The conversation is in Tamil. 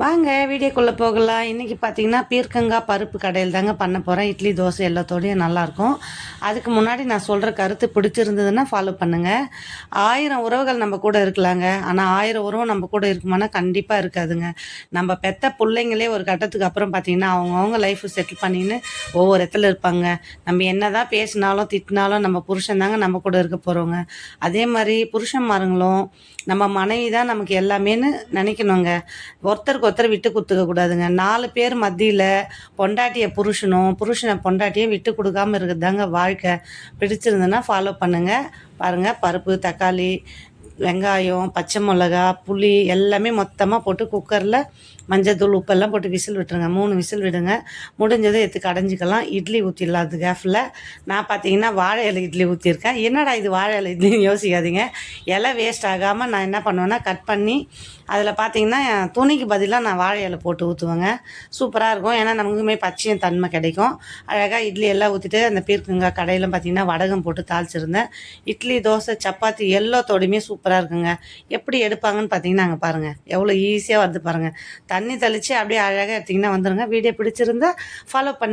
வாங்க வீடியோக்குள்ளே போகலாம். இன்றைக்கி பார்த்தீங்கன்னா பீர்க்கங்காய் பருப்பு கடையில் தாங்க பண்ண போகிறேன். இட்லி தோசை எல்லாத்தோடையும் நல்லாயிருக்கும். அதுக்கு முன்னாடி நான் சொல்கிற கருத்து பிடிச்சிருந்ததுன்னா ஃபாலோ பண்ணுங்கள். 1000 உறவுகள் நம்ம கூட இருக்கலாங்க. ஆனால் 1000 உறவு நம்ம கூட இருக்குமானா கண்டிப்பாக இருக்காதுங்க. நம்ம பெத்த பிள்ளைங்களே ஒரு கட்டத்துக்கு அப்புறம் பார்த்திங்கன்னா அவங்கவுங்க லைஃப் செட்டில் பண்ணின்னு ஒவ்வொரு இடத்துல இருப்பாங்க. நம்ம என்ன தான் பேசினாலும் திட்டினாலும் நம்ம புருஷன் தாங்க நம்ம கூட இருக்க போகிறோங்க. அதே மாதிரி புருஷன்மாருங்களும் நம்ம மனைவி தான் நமக்கு எல்லாமேன்னு நினைக்கணுங்க. ஒருத்தருக்கு விட்டு கொடுத்துக்க கூடாதுங்க. 4 பேர் மத்தியில் பொண்டாட்டியை புருஷனும் புருஷனை பொண்டாட்டியை விட்டு கொடுக்காமல் இருக்கிறது தாங்க வாழ்க்கை. பிடிச்சிருந்ததுன்னா ஃபாலோ பண்ணுங்கள். பாருங்கள், பருப்பு, தக்காளி, வெங்காயம், பச்சை மிளகா, புளி எல்லாமே மொத்தமாக போட்டு குக்கரில் மஞ்சள் உப்பெல்லாம் போட்டு விசில் விட்டுருங்க. 3 விசில் விடுங்க. முடிஞ்சதை எடுத்து கடைஞ்சிக்கலாம். இட்லி ஊற்றிடலாம். அது கேஃபில் நான் பார்த்தீங்கன்னா வாழை இலை இட்லி ஊற்றிருக்கேன். என்னடா இது வாழை இலை இட்லின்னு யோசிக்காதீங்க. இலை வேஸ்ட் ஆகாமல் நான் என்ன பண்ணுவேன்னா கட் பண்ணி அதில் பார்த்தீங்கன்னா துணிக்கு பதிலாக நான் வாழை இலை போட்டு ஊற்றுவேங்க. சூப்பராக இருக்கும். ஏன்னா நமக்குமே பச்சையும் தன்மை கிடைக்கும். அழகாக இட்லி எல்லாம் ஊற்றிட்டு அந்த பீர்க்கங்காய் கடையில் பார்த்தீங்கன்னா வடகம் போட்டு தாளிச்சிருந்தேன். இட்லி, தோசை, சப்பாத்தி எல்லாத்தோடையுமே சூப்பராக இருக்குங்க. எப்படி எடுப்பாங்கன்னு பார்த்தீங்கன்னா அங்கே பாருங்கள், எவ்வளோ ஈஸியாக வருது பாருங்கள். தண்ணி தெளித்து அப்படியே அழகாக எடுத்திங்கன்னா வந்துடுங்க. வீடியோ பிடிச்சிருந்தா ஃபாலோ பண்ணுங்கள்.